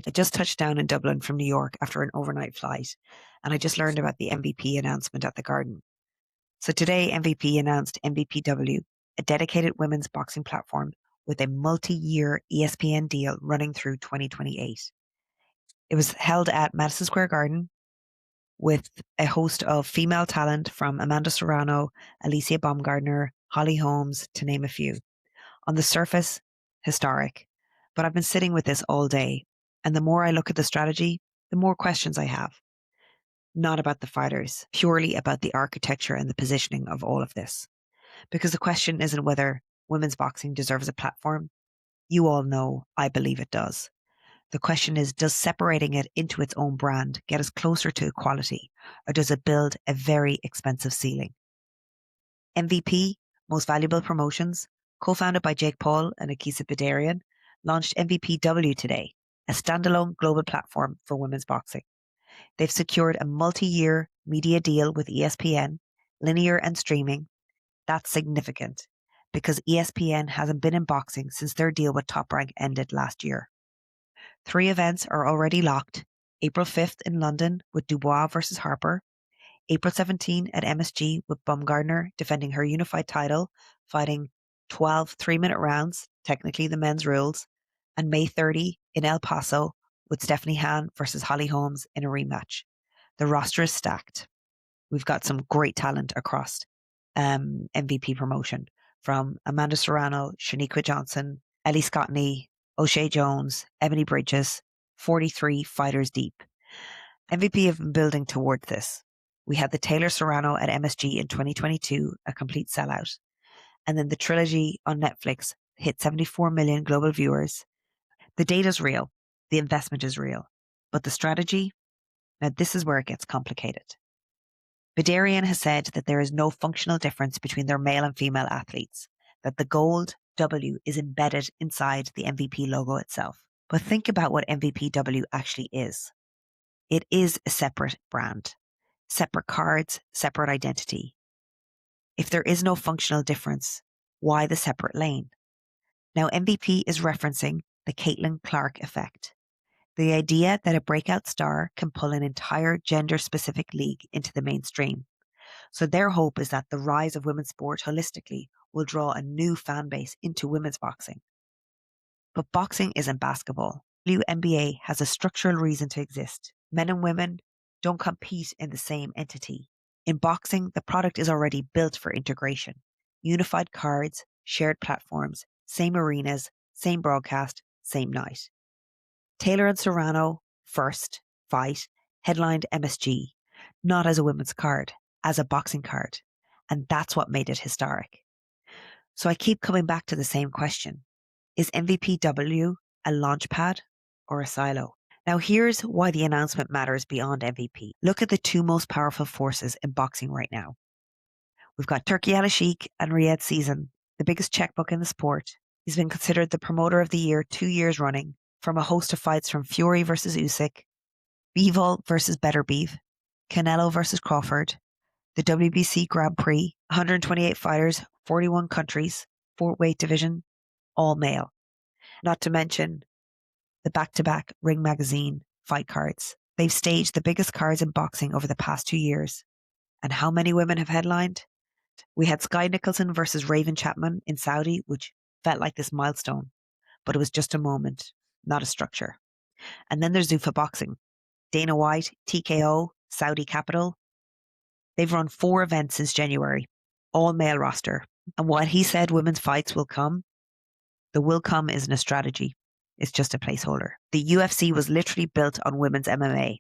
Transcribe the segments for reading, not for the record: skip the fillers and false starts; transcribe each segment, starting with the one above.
I just touched down in Dublin from New York after an overnight flight, and I just learned about the MVP announcement at the Garden. So today, MVP announced MVPW, a dedicated women's boxing platform with a multi-year ESPN deal running through 2028. It was held at Madison Square Garden with a host of female talent from Amanda Serrano, Alicia Baumgardner, Holly Holmes, to name a few. On the surface, historic. But I've been sitting with this all day, and the more I look at the strategy, the more questions I have. Not about the fighters, purely about the architecture and the positioning of all of this. Because the question isn't whether women's boxing deserves a platform. You all know I believe it does. The question is, does separating it into its own brand get us closer to equality, or does it build a very expensive ceiling? MVP, Most Valuable Promotions, co-founded by Jake Paul and Akisa Bidarian, launched MVPW today, a standalone global platform for women's boxing. They've secured a multi-year media deal with ESPN, linear and streaming. That's significant because ESPN hasn't been in boxing since their deal with Top Rank ended last year. 3 events are already locked. April 5th in London with Dubois versus Harper. April 17 at MSG with Baumgardner defending her unified title, fighting 12 3-minute rounds, technically the men's rules. And May 30 in El Paso with Stephanie Han versus Holly Holmes in a rematch. The roster is stacked. We've got some great talent across MVP promotion, from Amanda Serrano, Shaniqua Johnson, Ellie Scottney, O'Shea Jones, Ebony Bridges, 43 fighters deep. MVP have been building towards this. We had the Taylor Serrano at MSG in 2022, a complete sellout. And then the trilogy on Netflix hit 74 million global viewers. The data's real. The investment is real. But the strategy? Now this is where it gets complicated. Bidarian has said that there is no functional difference between their male and female athletes, that the gold W is embedded inside the MVP logo itself. But think about what MVPW actually is. It is a separate brand, separate cards, separate identity. If there is no functional difference, why the separate lane? Now MVP is referencing the Caitlin Clark effect. The idea that a breakout star can pull an entire gender-specific league into the mainstream. So their hope is that the rise of women's sport holistically will draw a new fan base into women's boxing. But boxing isn't basketball. WNBA has a structural reason to exist. Men and women don't compete in the same entity. In boxing, the product is already built for integration. Unified cards, shared platforms, same arenas, same broadcast, same night. Taylor and Serrano, first fight, headlined MSG, not as a women's card, as a boxing card. And that's what made it historic. So I keep coming back to the same question. Is MVPW a launchpad or a silo? Now here's why the announcement matters beyond MVP. Look at the 2 most powerful forces in boxing right now. We've got Turki Al-Sheikh and Riyadh Season, the biggest checkbook in the sport. He's been considered the promoter of the year 2 years running, from a host of fights from Fury versus Usyk, Bivol versus Beterbiev, Canelo versus Crawford, the WBC Grand Prix, 128 fighters, 41 countries, 4 weight division, all male. Not to mention the back-to-back Ring Magazine fight cards. They've staged the biggest cards in boxing over the past 2 years. And how many women have headlined? We had Sky Nicholson versus Raven Chapman in Saudi, which felt like this milestone, but it was just a moment, not a structure. And then there's Zuffa Boxing. Dana White, TKO, Saudi Capital. They've run 4 events since January, all male roster. And what he said women's fights will come, the will come isn't a strategy. It's just a placeholder. The UFC was literally built on women's MMA.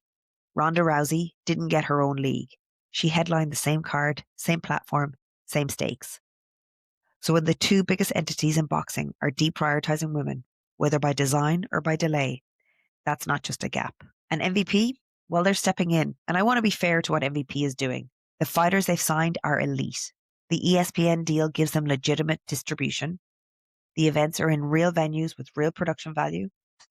Ronda Rousey didn't get her own league. She headlined the same card, same platform, same stakes. So when the 2 biggest entities in boxing are deprioritizing women, whether by design or by delay, that's not just a gap. And MVP, well, they're stepping in. And I want to be fair to what MVP is doing. The fighters they've signed are elite. The ESPN deal gives them legitimate distribution. The events are in real venues with real production value.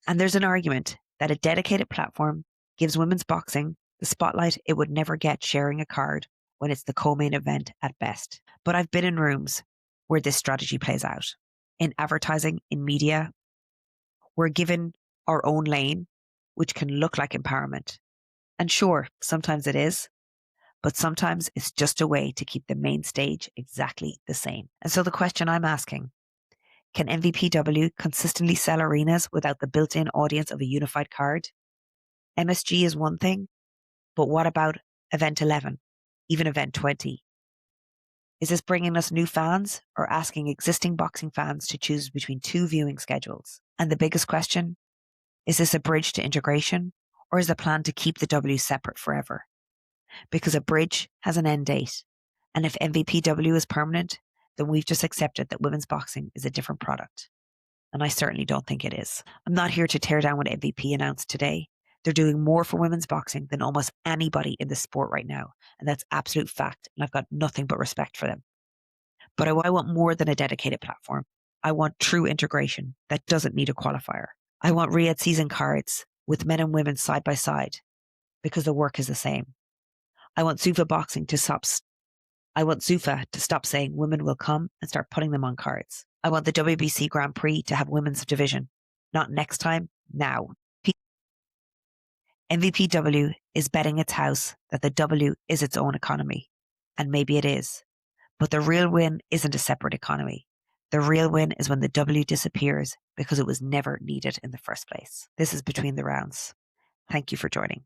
And there's an argument that a dedicated platform gives women's boxing the spotlight it would never get sharing a card when it's the co-main event at best. But I've been in rooms where this strategy plays out. In advertising, in media, we're given our own lane which can look like empowerment. And sure, sometimes it is, but sometimes it's just a way to keep the main stage exactly the same. And so the question I'm asking, can MVPW consistently sell arenas without the built-in audience of a unified card? MSG is one thing, but what about Event 11, even Event 20? Is this bringing us new fans or asking existing boxing fans to choose between two viewing schedules? And the biggest question, is this a bridge to integration or is the plan to keep the W separate forever? Because a bridge has an end date. And if MVPW is permanent, then we've just accepted that women's boxing is a different product. And I certainly don't think it is. I'm not here to tear down what MVP announced today. They're doing more for women's boxing than almost anybody in the sport right now. And that's absolute fact. And I've got nothing but respect for them. But I want more than a dedicated platform. I want true integration that doesn't need a qualifier. I want Riyadh Season cards with men and women side by side because the work is the same. I want Zuffa boxing to stop. I want Zuffa to stop saying women will come and start putting them on cards. I want the WBC Grand Prix to have women's division. Not next time, now. MVPW is betting its house that the W is its own economy. And maybe it is. But the real win isn't a separate economy. The real win is when the W disappears because it was never needed in the first place. This is Between the Rounds. Thank you for joining.